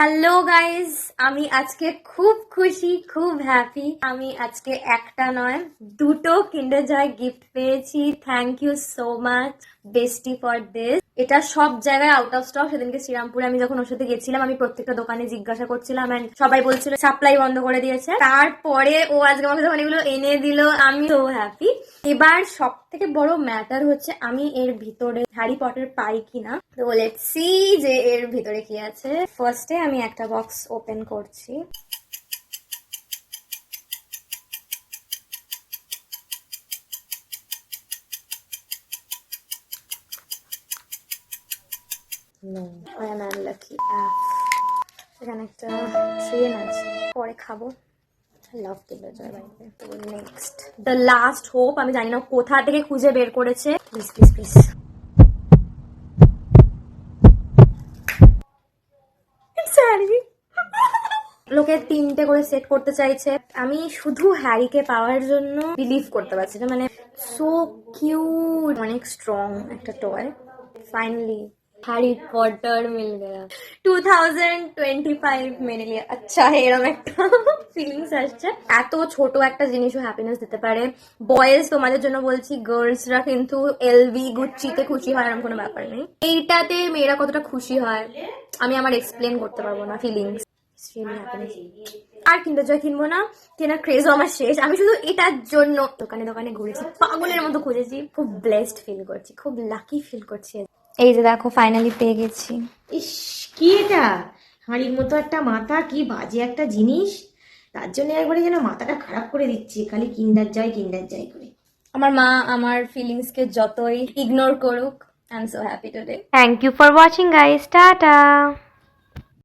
Hello guys, আমি আজকে খুব খুশি, খুব হ্যাপি। আমি আজকে একটা নয় দুটো কিন্ডার জয় গিফট পেয়েছি। Thank you so much bestie for this. এটা সব জায়গায় আউট অফ স্টক। সেদিনকে শ্রীরামপুরে আমি যখন ওর সাথে গেছিলাম, আমি প্রত্যেকটা দোকানে জিজ্ঞাসা করছিলাম and সবাই বলছিল সাপ্লাই বন্ধ করে দিয়েছে। তারপরে ও আজকে আমাকে যখন এগুলো এনে দিল, আমি সো হ্যাপি। এবার সব থেকে বড় ম্যাটার হচ্ছে আমি এর ভিতরে হ্যারি পটার পাই কিনা। তো লেটস সি যে এর ভিতরে কি আছে। ফার্স্টে আমি একটা বক্স ওপেন করছি। No, I am unlucky. এখানে একটা ট্রেন আছে, পরে খাবো। লাভ কিন্ডার জয় বাড়িতে। তো নেক্সট দ্য লাস্ট হোপ। আমি জানি না কোথা থেকে খুঁজে বের করেছে। Please please please. লোকে 3টে করে সেট করতে চাইছে, আমি শুধু হ্যারিকে পাওয়ার জন্য বিলিভ করতে পারছি না। মানে সো কিউট, অনেক স্ট্রং একটা টয়। ফাইনালি হ্যারি পটার মিল গয়া। 2025 মেনে লিয়া। আচ্ছা, এরকম একটা ফিলিংস আসছে। এত ছোট একটা জিনিসও হ্যাপিনেস দিতে পারে। বয়েজ তোমাদের জন্য বলছি, গার্লসরা কিন্তু এলভি গুচ্চিতে খুশি হয়, এরকম কোনো ব্যাপার নেই। এইটাতে মেয়েরা কতটা খুশি হয় আমি আমার এক্সপ্লেন করতে পারবো না ফিলিংস। আর কিন্ডার জয় কিনবো না, কেনার ক্রেজও আমার শেষ। আমি শুধু এটার জন্য দোকানে দোকানে ঘুরেছি, পাগলের মতো খুঁজেছি। খুব ব্লেসড ফিল করছি, খুব লাকি ফিল করছি। এই যে দেখো, ফাইনালি পেয়ে গেছি। ইস, কি এটা? হাঁড়ির মতো একটা মাথা, কি বাজে একটা জিনিস। তার জন্য একবারে যেন মাথাটা খারাপ করে দিচ্ছে, খালি কিন্ডার জয় করে। আমার মা আমার ফিলিংসকে যতই ইগনোর করুক, I am so happy today. Thank you for watching, guys. Tata.